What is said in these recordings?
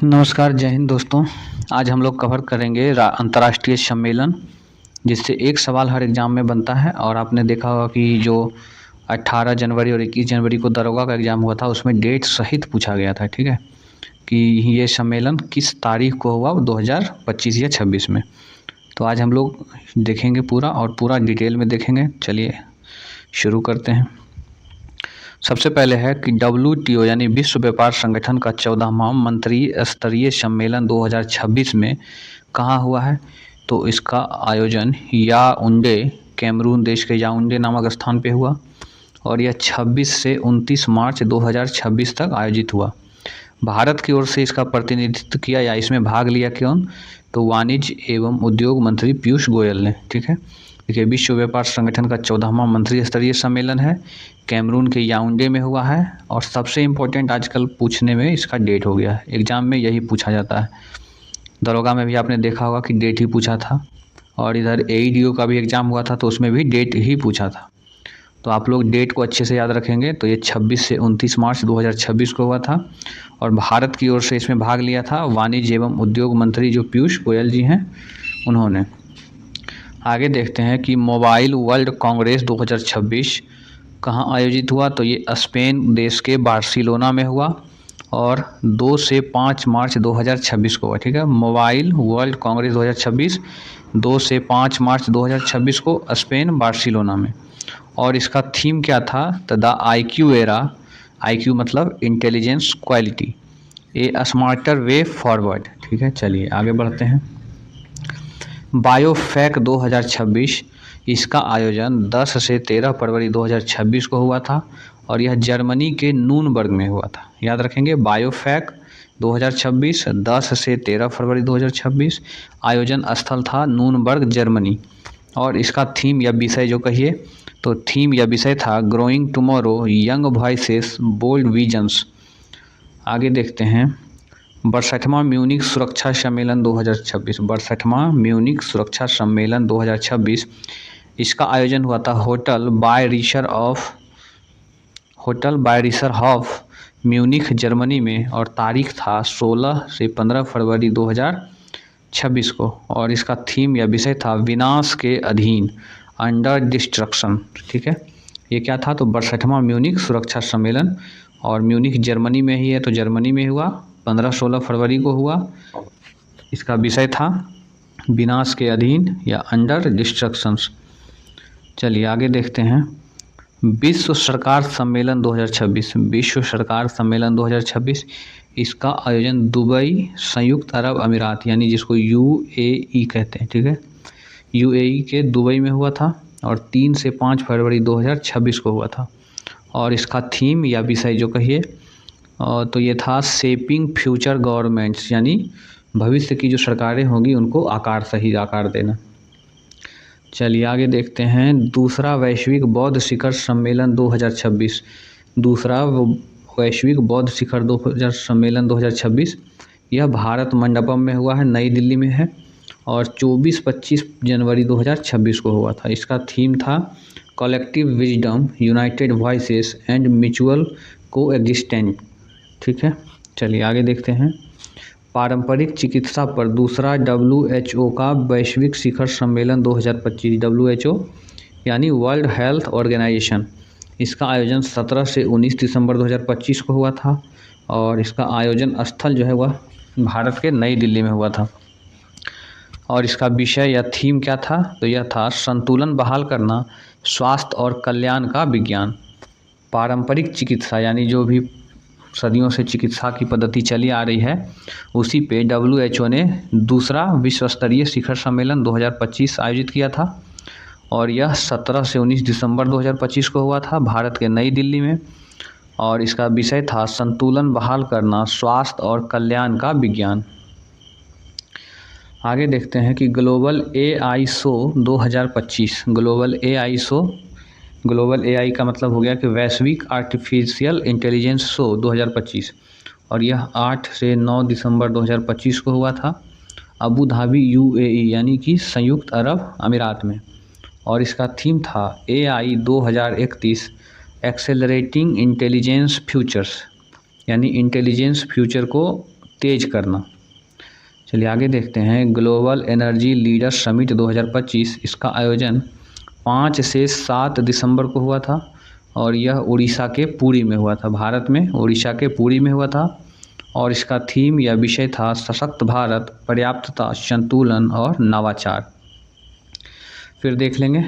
नमस्कार, जय हिंद दोस्तों। आज हम लोग कवर करेंगे अंतर्राष्ट्रीय सम्मेलन, जिससे एक सवाल हर एग्ज़ाम में बनता है। और आपने देखा होगा कि जो 18 जनवरी और 21 जनवरी को दरोगा का एग्ज़ाम हुआ था, उसमें डेट सहित पूछा गया था, ठीक है, कि ये सम्मेलन किस तारीख को हुआ, 2025 या 26 में। तो आज हम लोग देखेंगे पूरा, और पूरा डिटेल में देखेंगे। चलिए शुरू करते हैं। सबसे पहले है कि WTO यानी विश्व व्यापार संगठन का 14वां मंत्रिस्तरीय स्तरीय सम्मेलन 2026 में कहाँ हुआ है। तो इसका आयोजन याओंडे, कैमरून देश के याओंडे नामक स्थान पे हुआ, और यह 26 से 29 मार्च 2026 तक आयोजित हुआ। भारत की ओर से इसका प्रतिनिधित्व किया या इसमें भाग लिया कौन, तो वाणिज्य एवं उद्योग मंत्री पीयूष गोयल ने, ठीक है। देखिए, विश्व व्यापार संगठन का 14वां मंत्री स्तरीय सम्मेलन है, कैमरून के याओंडे में हुआ है, और सबसे इम्पोर्टेंट आजकल पूछने में इसका डेट हो गया है। एग्ज़ाम में यही पूछा जाता है। दरोगा में भी आपने देखा होगा कि डेट ही पूछा था, और इधर AEDO का भी एग्ज़ाम हुआ था तो उसमें भी डेट ही पूछा था। तो आप लोग डेट को अच्छे से याद रखेंगे। तो ये 26 से 29 मार्च 2026 को हुआ था, और भारत की ओर से इसमें भाग लिया था वाणिज्य एवं उद्योग मंत्री जो पीयूष गोयल जी हैं, उन्होंने। आगे देखते हैं कि मोबाइल वर्ल्ड कांग्रेस 2026 कहाँ आयोजित हुआ। तो ये स्पेन देश के बार्सिलोना में हुआ, और 2 से 5 मार्च 2026 को हुआ, ठीक है। मोबाइल वर्ल्ड कांग्रेस 2026 2 से 5 मार्च 2026 को स्पेन बार्सिलोना में। और इसका थीम क्या था, तो द IQ एरा, IQ मतलब इंटेलिजेंस क्वालिटी, ए स्मार्टर वे फॉरवर्ड, ठीक है। चलिए आगे बढ़ते हैं। बायोफैक 2026, इसका आयोजन 10 से 13 फरवरी 2026 को हुआ था, और यह जर्मनी के नूनबर्ग में हुआ था। याद रखेंगे, बायोफैक 2026 10 से 13 फरवरी 2026, आयोजन स्थल था नूनबर्ग, जर्मनी। और इसका थीम या विषय जो कहिए, तो थीम या विषय था growing tomorrow, young voices, bold visions. आगे देखते हैं, 62वां म्यूनिख सुरक्षा सम्मेलन 2026, 62वां म्यूनिख सुरक्षा सम्मेलन 2026, इसका आयोजन हुआ था होटल बायरिशर हॉफ, म्यूनिख, जर्मनी में, और तारीख था 16 से 15 फरवरी 2026 को। और इसका थीम या विषय था विनाश के अधीन, अंडर डिस्ट्रक्शन, ठीक है। ये क्या था, तो 62वां म्यूनिख सुरक्षा सम्मेलन, और म्यूनिख जर्मनी में ही है, तो जर्मनी में हुआ, 15-16 फरवरी को हुआ। इसका विषय था विनाश के अधीन या अंडर डिस्ट्रक्शंस। चलिए आगे देखते हैं, विश्व सरकार सम्मेलन 2026, विश्व सरकार सम्मेलन 2026, इसका आयोजन दुबई, संयुक्त अरब अमीरात यानी जिसको UAE कहते हैं, ठीक है, UAE के दुबई में हुआ था, और 3 से 5 फरवरी 2026 को हुआ था। और इसका थीम या विषय जो कहिए, तो ये था शेपिंग फ्यूचर गवर्नमेंट्स, यानी भविष्य की जो सरकारें होंगी उनको सही आकार देना। चलिए आगे देखते हैं, दूसरा वैश्विक बौद्ध शिखर सम्मेलन 2026, दूसरा वैश्विक बौद्ध शिखर सम्मेलन 2026, यह भारत मंडपम में हुआ है, नई दिल्ली में है, और 24-25 जनवरी 2026 को हुआ था। इसका थीम था collective wisdom, United voices and mutual को एग्जिस्टेंट, ठीक है। चलिए आगे देखते हैं, पारंपरिक चिकित्सा पर दूसरा WHO का वैश्विक शिखर सम्मेलन 2025, WHO यानी वर्ल्ड हेल्थ ऑर्गेनाइजेशन, इसका आयोजन 17 से 19 दिसंबर 2025 को हुआ था, और इसका आयोजन स्थल जो है वह भारत के नई दिल्ली में हुआ था। और इसका विषय या थीम क्या था, तो यह था संतुलन बहाल करना, स्वास्थ्य और कल्याण का विज्ञान। पारंपरिक चिकित्सा यानी जो भी सदियों से चिकित्सा की पद्धति चली आ रही है, उसी पे WHO ने दूसरा विश्व स्तरीय शिखर सम्मेलन 2025 आयोजित किया था, और यह 17 से 19 दिसंबर 2025 को हुआ था, भारत के नई दिल्ली में। और इसका विषय था संतुलन बहाल करना, स्वास्थ्य और कल्याण का विज्ञान। आगे देखते हैं कि global AI show 2025, global AI का मतलब हो गया कि वैश्विक आर्टिफिशियल इंटेलिजेंस शो 2025, और यह 8 से 9 दिसंबर 2025 को हुआ था, अबू धाबी UAE यानी कि संयुक्त अरब अमीरात में। और इसका थीम था AI 2031, एक्सेलरेटिंग इंटेलिजेंस फ्यूचर्स, यानी इंटेलिजेंस फ्यूचर को तेज करना। चलिए आगे देखते हैं, ग्लोबल एनर्जी लीडर्स समिट 2025, इसका आयोजन 5 से 7 दिसंबर को हुआ था और यह उड़ीसा के पुरी में हुआ था, भारत में उड़ीसा के पुरी में हुआ था। और इसका थीम या विषय था सशक्त भारत, पर्याप्तता, संतुलन और नवाचार। फिर देख लेंगे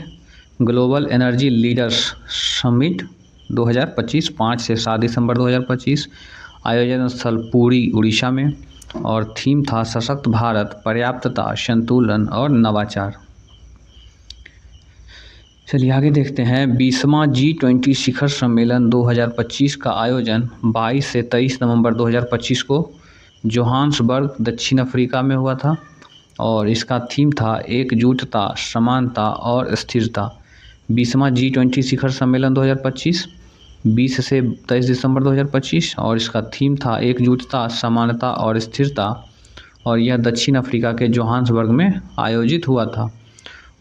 ग्लोबल एनर्जी लीडर्स समिट 2025, 5 से 7 दिसंबर 2025, आयोजन स्थल पुरी उड़ीसा में और थीम था सशक्त भारत, पर्याप्तता, संतुलन और नवाचार। चलिए आगे देखते हैं, 20वां G20 शिखर सम्मेलन 2025 का आयोजन 22 से 23 नवंबर 2025 को जोहान्सबर्ग, दक्षिण अफ्रीका में हुआ था और इसका थीम था एकजुटता, समानता और स्थिरता। 20वां G20 शिखर सम्मेलन 2025, 20 से 23 दिसंबर 2025 और इसका थीम था एकजुटता, समानता और स्थिरता और यह दक्षिण अफ्रीका के जोहान्सबर्ग में आयोजित हुआ था।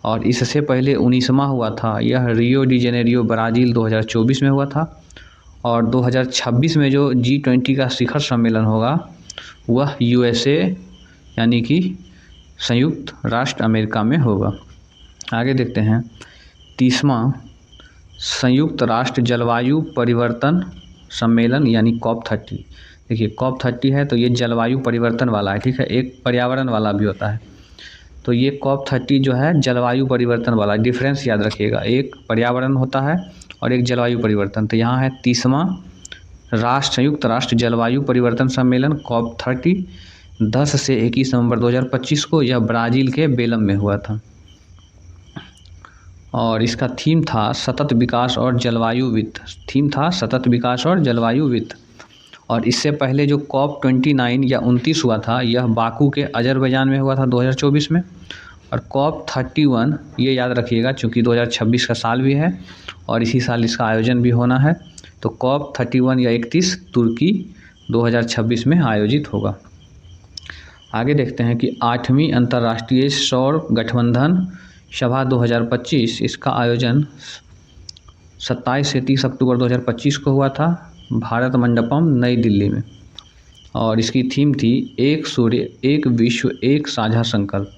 और इससे पहले 19वां हुआ था, यह रियो डी जेनेरियो, ब्राज़ील 2024 में हुआ था। और 2026 में जो G20 का शिखर सम्मेलन होगा वह USA यानी कि संयुक्त राष्ट्र अमेरिका में होगा। आगे देखते हैं, 30वां संयुक्त राष्ट्र जलवायु परिवर्तन सम्मेलन यानी COP30। देखिए COP30 है तो ये जलवायु परिवर्तन वाला है, ठीक है, एक पर्यावरण वाला भी होता है। तो ये COP30 जो है जलवायु परिवर्तन वाला, डिफरेंस याद रखिएगा, एक पर्यावरण होता है और एक जलवायु परिवर्तन। तो यहाँ है 30वां संयुक्त राष्ट्र जलवायु परिवर्तन सम्मेलन COP30, 10 से 21 नवंबर 2025 को, यह ब्राज़ील के बेलम में हुआ था और इसका थीम था सतत विकास और जलवायु वित्त। थीम था सतत विकास और जलवायु वित्त। और इससे पहले जो COP29 या 29 हुआ था, यह बाकू के अजरबैजान में हुआ था 2024 में। और COP31 ये याद रखिएगा चूँकि 2026 का साल भी है और इसी साल इसका आयोजन भी होना है, तो COP31 या 31 तुर्की 2026 में आयोजित होगा। आगे देखते हैं कि 8वीं अंतर्राष्ट्रीय सौर गठबंधन सभा 2025, इसका आयोजन 27 से 30 अक्टूबर 2025 को हुआ था, भारत मंडपम, नई दिल्ली में। और इसकी थीम थी एक सूर्य, एक विश्व, एक साझा संकल्प।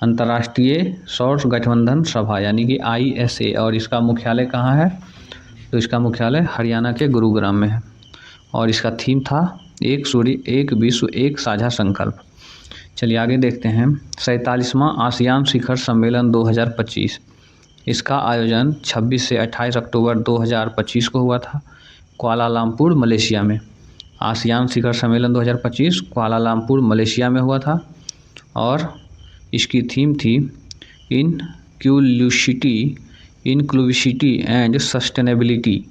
अंतर्राष्ट्रीय सौर गठबंधन सभा यानी कि ISA। और इसका मुख्यालय कहाँ है? तो इसका मुख्यालय हरियाणा के गुरुग्राम में है और इसका थीम था एक सूर्य, एक विश्व, एक साझा संकल्प। चलिए आगे देखते हैं, 47वां आसियान शिखर सम्मेलन 2025, इसका आयोजन 26 से 28 अक्टूबर 2025 को हुआ था, कुआलालंपुर, मलेशिया में। आसियान शिखर सम्मेलन 2025 कुआलालंपुर, मलेशिया में हुआ था और इसकी थीम थी इंक्लूसिविटी एंड सस्टेनेबिलिटी।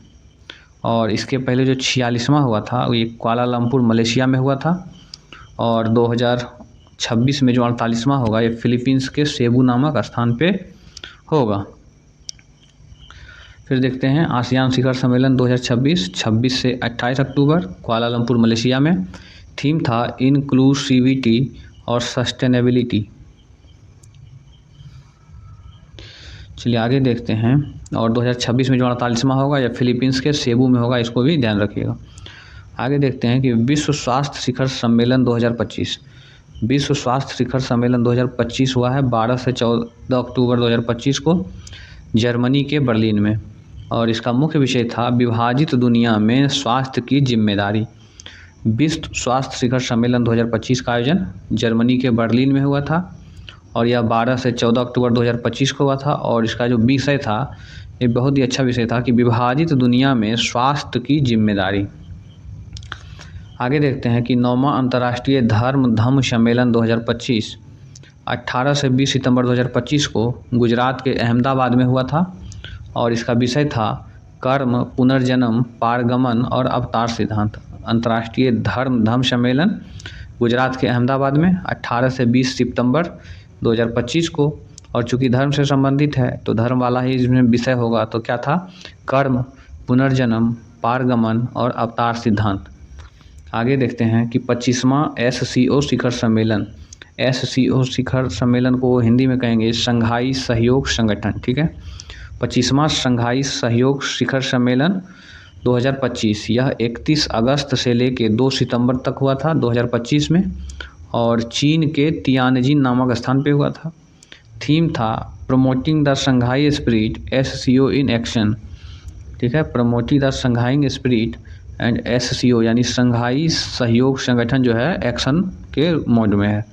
और इसके पहले जो 46वां हुआ था ये कुआलालंपुर, मलेशिया में हुआ था और 2026 में जो 48वां होगा ये फिलीपींस के सेबू नामक स्थान पे होगा। फिर देखते हैं आसियान शिखर सम्मेलन 2026, 26 से 28 अक्टूबर, कुआलालंपुर, मलेशिया में। थीम था इंक्लूसिविटी और सस्टेनेबिलिटी। चलिए आगे देखते हैं, और 2026 में जो 48वां होगा या फिलीपींस के सेबू में होगा, इसको भी ध्यान रखिएगा। आगे देखते हैं कि विश्व स्वास्थ्य शिखर सम्मेलन 2025, विश्व स्वास्थ्य शिखर सम्मेलन 2025 हुआ है 12 से 14 अक्टूबर 2025 को जर्मनी के बर्लिन में और इसका मुख्य विषय था विभाजित दुनिया में स्वास्थ्य की जिम्मेदारी। विश्व स्वास्थ्य शिखर सम्मेलन 2025 का आयोजन जर्मनी के बर्लिन में हुआ था और यह 12 से 14 अक्टूबर 2025 को हुआ था और इसका जो विषय था ये बहुत ही अच्छा विषय था कि विभाजित दुनिया में स्वास्थ्य की जिम्मेदारी। आगे देखते हैं कि 9वां अंतर्राष्ट्रीय धम्म सम्मेलन 2025 18 से 20 सितंबर 2025 को गुजरात के अहमदाबाद में हुआ था और इसका विषय था कर्म, पुनर्जन्म, पारगमन और अवतार सिद्धांत। अंतर्राष्ट्रीय धम्म सम्मेलन गुजरात के अहमदाबाद में 18 से 20 सितंबर 2025 को, और चूँकि धर्म से संबंधित है तो धर्म वाला ही इसमें विषय होगा। तो क्या था? कर्म, पुनर्जन्म, पारगमन और अवतार सिद्धांत। आगे देखते हैं कि 25वां SCO शिखर सम्मेलन, SCO शिखर सम्मेलन को हिंदी में कहेंगे शंघाई सहयोग संगठन, ठीक है। 25वां शंघाई सहयोग शिखर सम्मेलन 2025 यह 31 अगस्त से लेके 2 सितंबर तक हुआ था 2025 में, और चीन के तियानजिन नामक स्थान पे हुआ था। थीम था promoting the Shanghai spirit SCO in action, ठीक है, promoting the Shanghai spirit and SCO यानी शंघाई सहयोग संगठन जो है एक्शन के मोड में है।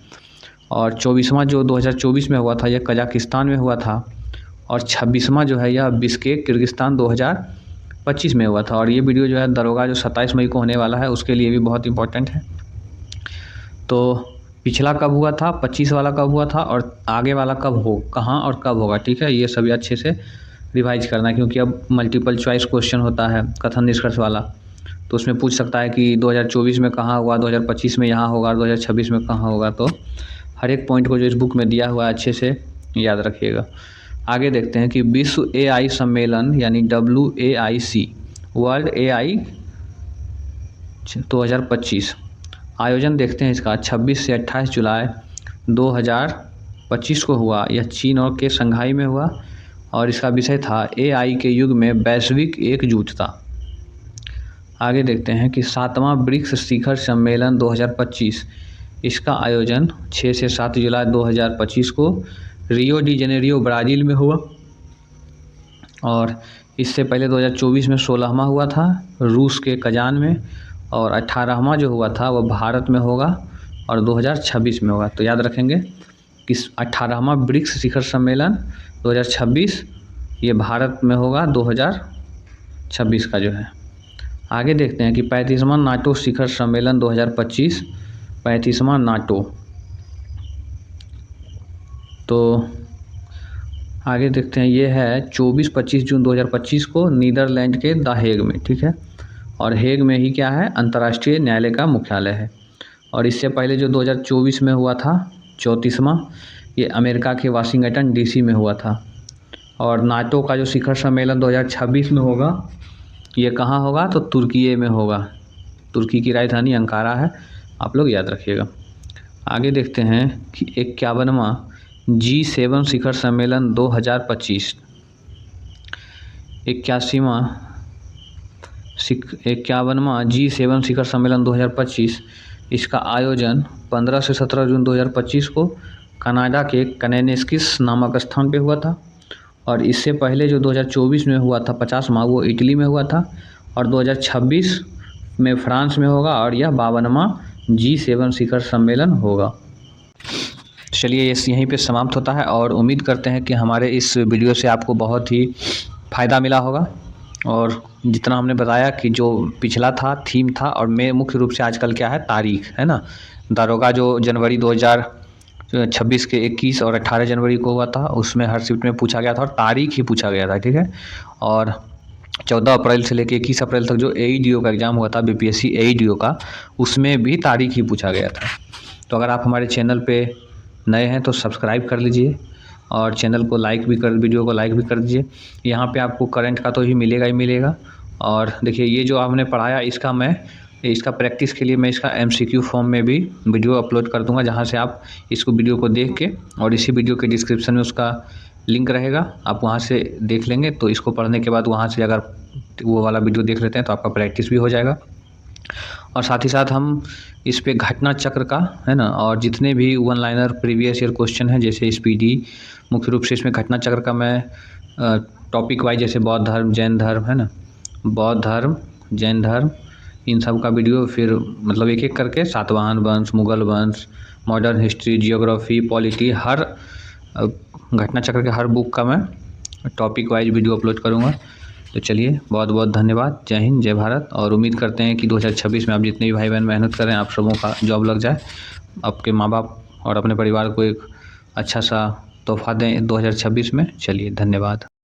और 24वां जो 2024 में हुआ था यह कजाकिस्तान में हुआ था, और 26वां जो है यह बिश्केक किर्गिस्तान 2025 में हुआ था। और ये वीडियो जो है दरोगा जो 27 मई को होने वाला है उसके लिए भी बहुत इंपॉर्टेंट है। तो पिछला कब हुआ था, 25 वाला कब हुआ था, और आगे वाला कब हो, कहाँ और कब होगा, ठीक है, ये सभी अच्छे से रिवाइज करना है, क्योंकि अब मल्टीपल चॉइस क्वेश्चन होता है कथन निष्कर्ष वाला, तो उसमें पूछ सकता है कि 2024 में कहाँ हुआ, 2025 में यहाँ होगा, 2026 में कहाँ होगा। तो हर एक पॉइंट को जो इस बुक में दिया हुआ है अच्छे से याद रखिएगा। आगे देखते हैं कि विश्व AI सम्मेलन यानी WAIC वर्ल्ड AI 2025 आयोजन देखते हैं इसका 26 से 28 जुलाई 2025 को हुआ। यह चीन और के शंघाई में हुआ, और इसका विषय था AI के युग में वैश्विक एकजुटता। आगे देखते हैं कि 7वां ब्रिक्स शिखर सम्मेलन 2025 इसका आयोजन 6 से 7 जुलाई 2025 को रियो डी जेनेरियो ब्राज़ील में हुआ, और इससे पहले 2024 में 16वां हुआ था रूस के कजान में, और 18वां जो हुआ था वह भारत में होगा और 2026 में होगा। तो याद रखेंगे कि 18वां ब्रिक्स शिखर सम्मेलन 2026 ये भारत में होगा 2026 का जो है। आगे देखते हैं कि 35वां नाटो शिखर सम्मेलन 2025 35वां नाटो। तो आगे देखते हैं ये है 24-25 जून 2025 को नीदरलैंड के द हेग में, ठीक है, और हेग में ही क्या है अंतर्राष्ट्रीय न्यायालय का मुख्यालय है। और इससे पहले जो 2024 में हुआ था 34वां ये अमेरिका के वाशिंगटन DC में हुआ था। और नाटो का जो शिखर सम्मेलन 2026 में होगा ये कहाँ होगा, तो तुर्की में होगा, तुर्की की राजधानी अंकारा है, आप लोग याद रखिएगा। आगे देखते हैं कि 51वां G7 शिखर सम्मेलन 2025 51वां G7 शिखर सम्मेलन 2025 इसका आयोजन 15 से 17 जून 2025 को कनाडा के कनेनेस्किस नामक स्थान पे हुआ था। और इससे पहले जो 2024 में हुआ था 50वां वो इटली में हुआ था, और 2026 में फ्रांस में होगा, और यह 52वां G7 शिखर सम्मेलन होगा। चलिए ये यहीं पे समाप्त होता है, और उम्मीद करते हैं कि हमारे इस वीडियो से आपको बहुत ही फ़ायदा मिला होगा। और जितना हमने बताया कि जो पिछला था थीम था, और मैं मुख्य रूप से आजकल क्या है तारीख है ना, दरोगा जो जनवरी 2026 के 21 और 18 जनवरी को हुआ था उसमें हर शिफ्ट में पूछा गया था, और तारीख ही पूछा गया था, ठीक है। और 14 अप्रैल से लेकर 21 अप्रैल तक जो AEDO का एग्ज़ाम हुआ था BPSC AEDO का, उसमें भी तारीख ही पूछा गया था। तो अगर आप हमारे चैनल पे नए हैं तो सब्सक्राइब कर लीजिए, और चैनल को लाइक भी कर, वीडियो को लाइक भी कर दीजिए। यहाँ पे आपको करंट का तो ही मिलेगा ही मिलेगा। और देखिए ये जो आपने पढ़ाया इसका प्रैक्टिस के लिए मैं इसका MCQ फॉर्म में भी वीडियो अपलोड कर दूंगा, जहाँ से आप इसको वीडियो को देख के, और इसी वीडियो के डिस्क्रिप्शन में उसका लिंक रहेगा, आप वहाँ से देख लेंगे। तो इसको पढ़ने के बाद वहाँ से अगर वो वाला वीडियो देख लेते हैं तो आपका प्रैक्टिस भी हो जाएगा। और साथ ही साथ हम इस पे घटना चक्र का है ना, और जितने भी 1 लाइनर प्रीवियस ईयर क्वेश्चन हैं जैसे SPD, मुख्य रूप से इसमें घटना चक्र का मैं टॉपिक वाइज जैसे बौद्ध धर्म जैन धर्म है ना, बौद्ध धर्म जैन धर्म इन सब का वीडियो फिर मतलब एक एक करके सातवाहन वंश, मुगल वंश, मॉडर्न हिस्ट्री, जियोग्राफी, पॉलिटी, हर घटना चक्र के हर बुक का मैं टॉपिक वाइज वीडियो अपलोड करूँगा। तो चलिए बहुत बहुत धन्यवाद। जय हिंद, जय भारत। और उम्मीद करते हैं कि 2026 में आप जितने भी भाई बहन मेहनत कर रहे हैं आप सबों का जॉब लग जाए, आपके माँ बाप और अपने परिवार को एक अच्छा सा तोहफा दें 2026 में। चलिए धन्यवाद।